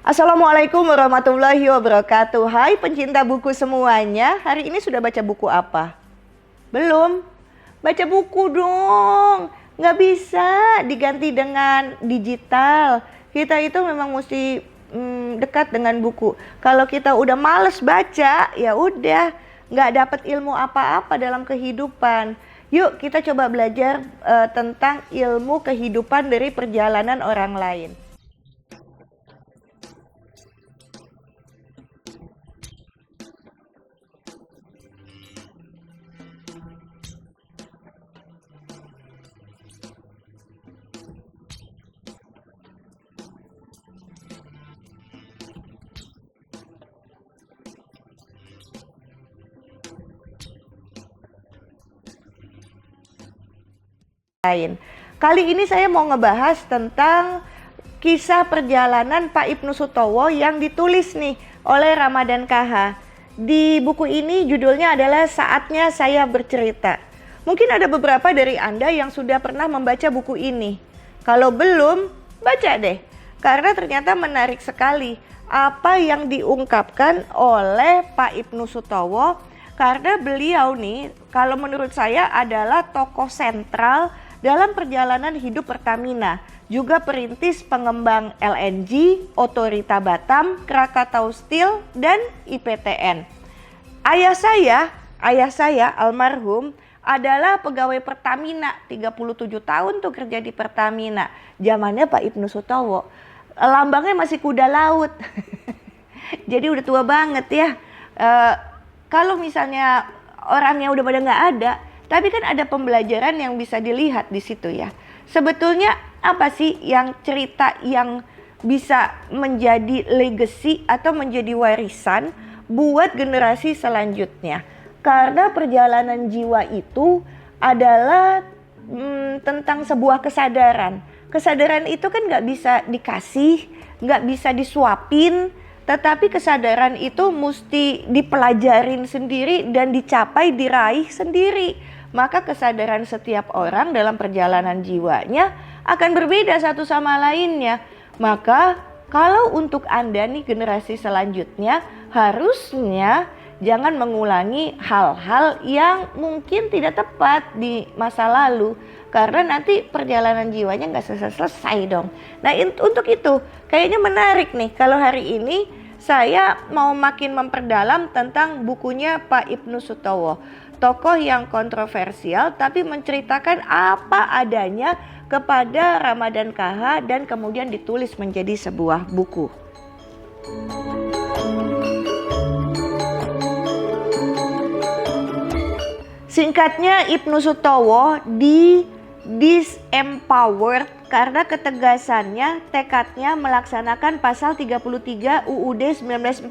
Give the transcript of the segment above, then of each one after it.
Assalamualaikum warahmatullahi wabarakatuh. Hai pencinta buku semuanya. Hari ini sudah baca buku apa? Belum? Baca buku dong. Nggak bisa diganti dengan digital. Kita itu memang mesti dekat dengan buku. Kalau kita udah males baca, ya udah nggak dapat ilmu apa-apa dalam kehidupan. Yuk kita coba belajar tentang ilmu kehidupan dari perjalanan orang lain. Kali ini saya mau ngebahas tentang kisah perjalanan Pak Ibnu Sutowo yang ditulis nih oleh Ramadan KH. Di buku ini judulnya adalah Saatnya Saya Bercerita. Mungkin ada beberapa dari Anda yang sudah pernah membaca buku ini. Kalau belum, baca deh. Karena ternyata menarik sekali apa yang diungkapkan oleh Pak Ibnu Sutowo. Karena beliau nih, kalau menurut saya adalah tokoh sentral dalam perjalanan hidup Pertamina, juga perintis pengembang LNG, Otorita Batam, Krakatau Steel, dan IPTN. Ayah saya almarhum adalah pegawai Pertamina, 37 tahun tuh kerja di Pertamina. Zamannya Pak Ibnu Sutowo. Lambangnya masih kuda laut. Jadi udah tua banget ya. Kalau misalnya orangnya udah pada nggak ada, tapi kan ada pembelajaran yang bisa dilihat di situ ya. Sebetulnya apa sih yang cerita yang bisa menjadi legacy atau menjadi warisan buat generasi selanjutnya? Karena perjalanan jiwa itu adalah tentang sebuah kesadaran. Kesadaran itu kan nggak bisa dikasih, nggak bisa disuapin, tetapi kesadaran itu mesti dipelajarin sendiri dan dicapai, diraih sendiri. Maka kesadaran setiap orang dalam perjalanan jiwanya akan berbeda satu sama lainnya. Maka kalau untuk Anda nih generasi selanjutnya, harusnya jangan mengulangi hal-hal yang mungkin tidak tepat di masa lalu. Karena nanti perjalanan jiwanya nggak selesai dong. Nah untuk itu kayaknya menarik nih kalau hari ini saya mau makin memperdalam tentang bukunya Pak Ibnu Sutowo. Tokoh yang kontroversial tapi menceritakan apa adanya kepada Ramadan KH dan kemudian ditulis menjadi sebuah buku. Singkatnya, Ibnu Sutowo disempowered karena ketegasannya, tekadnya melaksanakan pasal 33 UUD 1945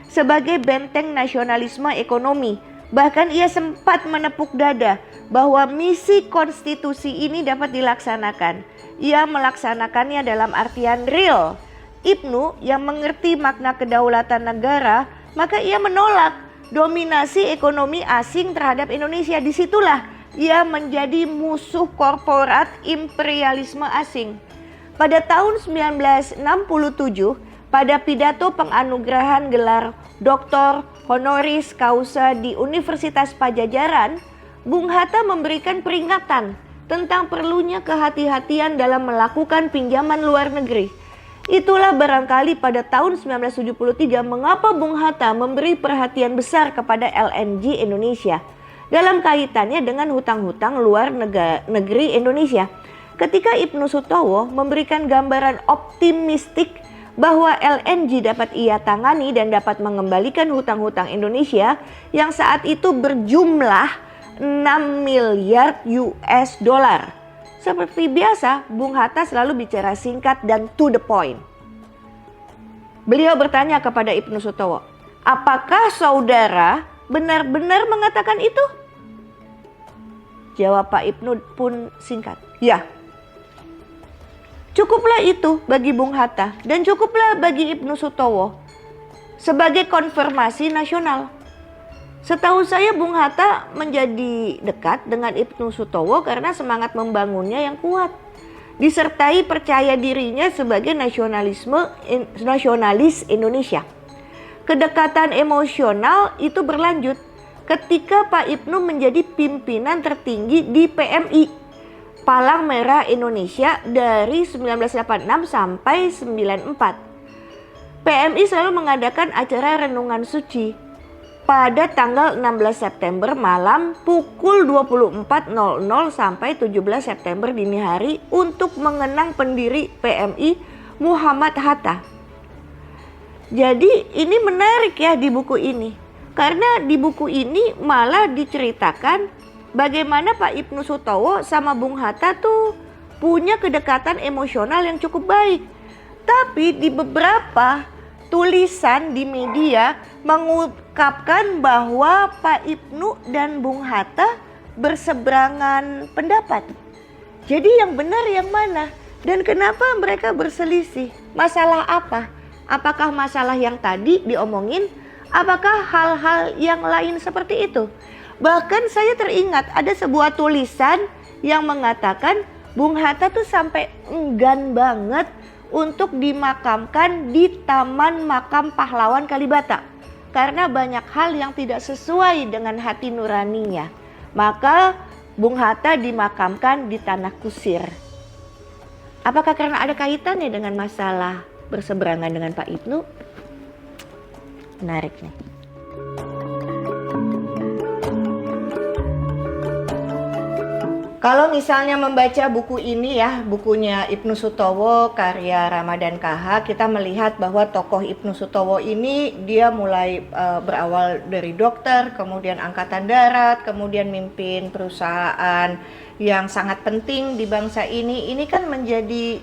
sebagai benteng nasionalisme ekonomi. Bahkan ia sempat menepuk dada bahwa misi konstitusi ini dapat dilaksanakan. Ia melaksanakannya dalam artian real. Ibnu yang mengerti makna kedaulatan negara, maka ia menolak dominasi ekonomi asing terhadap Indonesia. Disitulah ia menjadi musuh korporat imperialisme asing. Pada tahun 1967, pada pidato penganugerahan gelar Dr. Honoris Causa di Universitas Pajajaran, Bung Hatta memberikan peringatan tentang perlunya kehati-hatian dalam melakukan pinjaman luar negeri. Itulah barangkali pada tahun 1973 mengapa Bung Hatta memberi perhatian besar kepada LNG Indonesia dalam kaitannya dengan hutang-hutang luar negeri Indonesia. Ketika Ibnu Sutowo memberikan gambaran optimistik bahwa LNG dapat ia tangani dan dapat mengembalikan hutang-hutang Indonesia yang saat itu berjumlah 6 miliar US dollar. Seperti biasa, Bung Hatta selalu bicara singkat dan to the point. Beliau bertanya kepada Ibnu Sutowo, apakah saudara benar-benar mengatakan itu? Jawab Pak Ibnu pun singkat, ya. Cukuplah itu bagi Bung Hatta dan cukuplah bagi Ibnu Sutowo sebagai konfirmasi nasional. Setahu saya Bung Hatta menjadi dekat dengan Ibnu Sutowo karena semangat membangunnya yang kuat. disertai percaya dirinya sebagai nasionalis Indonesia. Kedekatan emosional itu berlanjut ketika Pak Ibnu menjadi pimpinan tertinggi di PMI, Palang Merah Indonesia, dari 1986 sampai 94. PMI selalu mengadakan acara renungan suci pada tanggal 16 September malam pukul 24.00 sampai 17 September dini hari untuk mengenang pendiri PMI Muhammad Hatta. Jadi ini menarik ya di buku ini, karena di buku ini malah diceritakan bagaimana Pak Ibnu Sutowo sama Bung Hatta tuh punya kedekatan emosional yang cukup baik. Tapi di beberapa tulisan di media mengungkapkan bahwa Pak Ibnu dan Bung Hatta berseberangan pendapat. Jadi yang benar yang mana? Dan kenapa mereka berselisih? Masalah apa? Apakah masalah yang tadi diomongin? Apakah hal-hal yang lain seperti itu? Bahkan saya teringat ada sebuah tulisan yang mengatakan Bung Hatta tuh sampai enggan banget untuk dimakamkan di Taman Makam Pahlawan Kalibata karena banyak hal yang tidak sesuai dengan hati nuraninya. Maka Bung Hatta dimakamkan di Tanah Kusir. Apakah karena ada kaitannya dengan masalah berseberangan dengan Pak Ibnu? Menarik nih. Kalau misalnya membaca buku ini ya, bukunya Ibnu Sutowo karya Ramadhan KH, kita melihat bahwa tokoh Ibnu Sutowo ini dia mulai berawal dari dokter, kemudian angkatan darat, kemudian mimpin perusahaan yang sangat penting di bangsa ini. Ini kan menjadi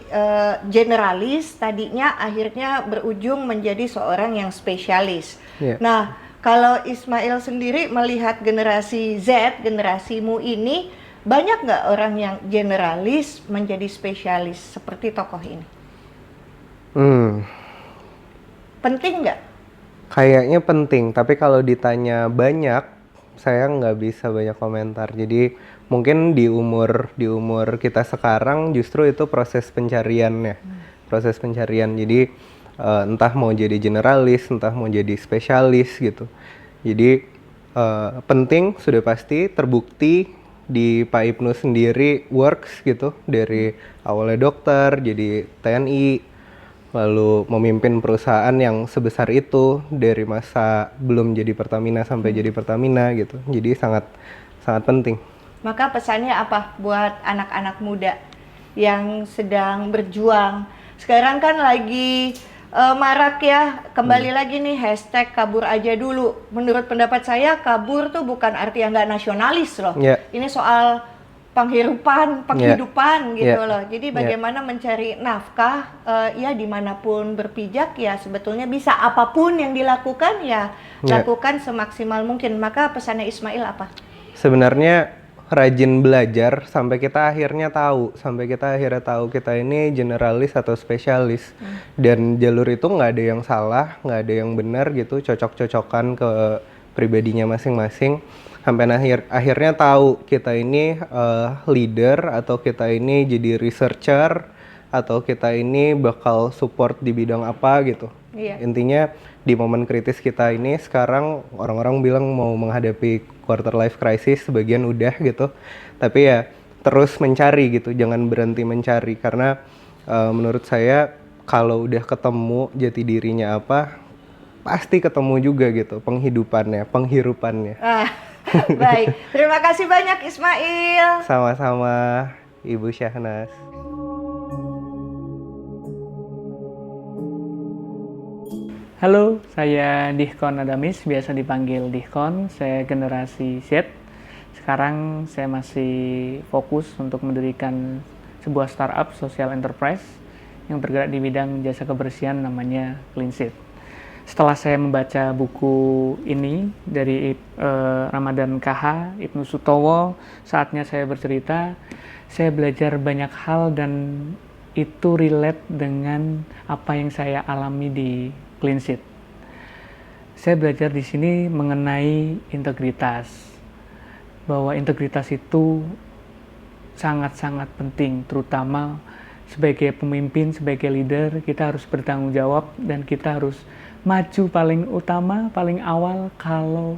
generalis, tadinya akhirnya berujung menjadi seorang yang spesialis. Yeah. Nah, kalau Ismail sendiri melihat generasi Z, generasimu ini, banyak nggak orang yang generalis menjadi spesialis seperti tokoh ini? Penting nggak? Kayaknya penting, tapi kalau ditanya banyak, saya nggak bisa banyak komentar. Jadi mungkin di umur kita sekarang justru itu proses pencariannya, proses pencarian. Jadi entah mau jadi generalis, entah mau jadi spesialis gitu. Jadi penting, sudah pasti terbukti di Pak Ibnu sendiri works gitu, dari awalnya dokter jadi TNI, lalu memimpin perusahaan yang sebesar itu dari masa belum jadi Pertamina sampai jadi Pertamina gitu. Jadi sangat penting. Maka pesannya apa buat anak-anak muda yang sedang berjuang? Sekarang kan lagi marak ya, kembali lagi nih hashtag kabur aja dulu. Menurut pendapat saya kabur tuh bukan arti yang nggak nasionalis loh. Ini soal penghidupan gitu loh. Jadi bagaimana mencari nafkah ya dimanapun berpijak ya sebetulnya bisa, apapun yang dilakukan ya lakukan semaksimal mungkin. Maka pesannya Ismail apa? Sebenarnya rajin belajar sampai kita akhirnya tahu kita ini generalis atau spesialis. Dan jalur itu nggak ada yang salah, nggak ada yang benar gitu, cocok-cocokan ke pribadinya masing-masing sampai akhirnya tahu kita ini leader atau kita ini jadi researcher atau kita ini bakal support di bidang apa gitu. Intinya di momen kritis kita ini sekarang, orang-orang bilang mau menghadapi quarter life crisis, sebagian udah gitu, tapi ya terus mencari gitu, jangan berhenti mencari, karena menurut saya kalau udah ketemu jati dirinya apa, pasti ketemu juga gitu penghirupannya. Baik, terima kasih banyak Ismail. Sama-sama Ibu Syahnas. Halo, saya Dihkon Adamis, biasa dipanggil Dihkon. Saya generasi Z. Sekarang saya masih fokus untuk mendirikan sebuah startup social enterprise yang bergerak di bidang jasa kebersihan, namanya Clean Sheet. Setelah saya membaca buku ini dari Ramadhan KH, Ibnu Sutowo, saatnya saya bercerita. Saya belajar banyak hal dan itu relate dengan apa yang saya alami di Clean Sheet. Saya belajar di sini mengenai integritas, bahwa integritas itu sangat-sangat penting, terutama sebagai pemimpin, sebagai leader, kita harus bertanggung jawab dan kita harus maju paling utama, paling awal kalau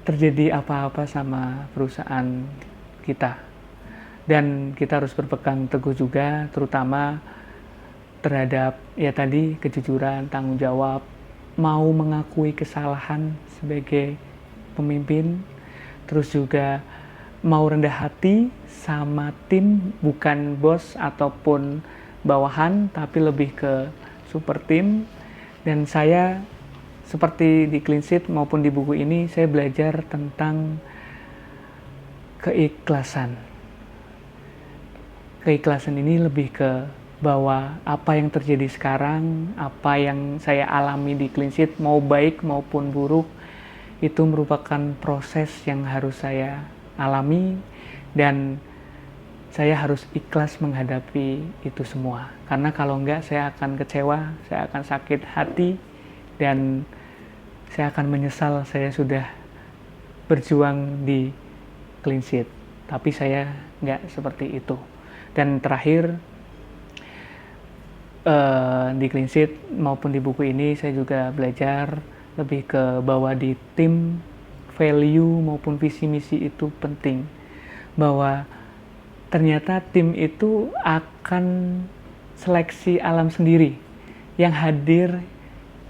terjadi apa-apa sama perusahaan kita. Dan kita harus berpegang teguh juga, terutama terhadap ya tadi kejujuran, tanggung jawab, mau mengakui kesalahan sebagai pemimpin, terus juga mau rendah hati sama tim, bukan bos ataupun bawahan, tapi lebih ke super tim. Dan saya seperti di Clean Sheet maupun di buku ini, saya belajar tentang keikhlasan. Keikhlasan ini lebih ke bahwa apa yang terjadi sekarang, apa yang saya alami di Clean Sheet, mau baik maupun buruk, itu merupakan proses yang harus saya alami, dan saya harus ikhlas menghadapi itu semua. Karena kalau enggak, saya akan kecewa, saya akan sakit hati, dan saya akan menyesal saya sudah berjuang di Clean Sheet. Tapi saya enggak seperti itu. Dan terakhir, di Clean Sheet maupun di buku ini, saya juga belajar lebih ke bahwa di tim, value maupun visi misi itu penting, bahwa ternyata tim itu akan seleksi alam sendiri yang hadir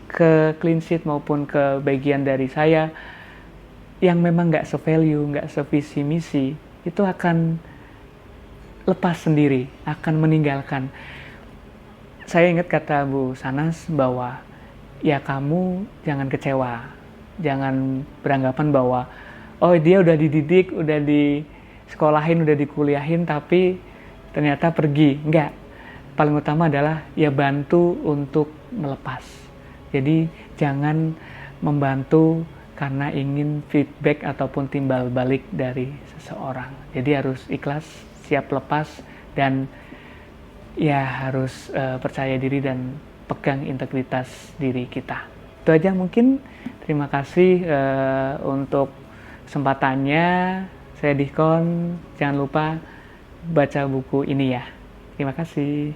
ke Clean Sheet maupun ke bagian dari saya yang memang nggak se-value, nggak se-visi misi, itu akan lepas sendiri, akan meninggalkan. Saya ingat kata Bu Sanas bahwa ya kamu jangan kecewa, jangan beranggapan bahwa oh dia udah dididik, udah disekolahin, udah dikuliahin, tapi ternyata pergi. Enggak, paling utama adalah ya bantu untuk melepas. Jadi jangan membantu karena ingin feedback ataupun timbal balik dari seseorang. Jadi harus ikhlas, siap lepas, dan ya harus percaya diri dan pegang integritas diri kita. Itu aja mungkin. Terima kasih untuk kesempatannya. Saya Dihkon. Jangan lupa baca buku ini ya. Terima kasih.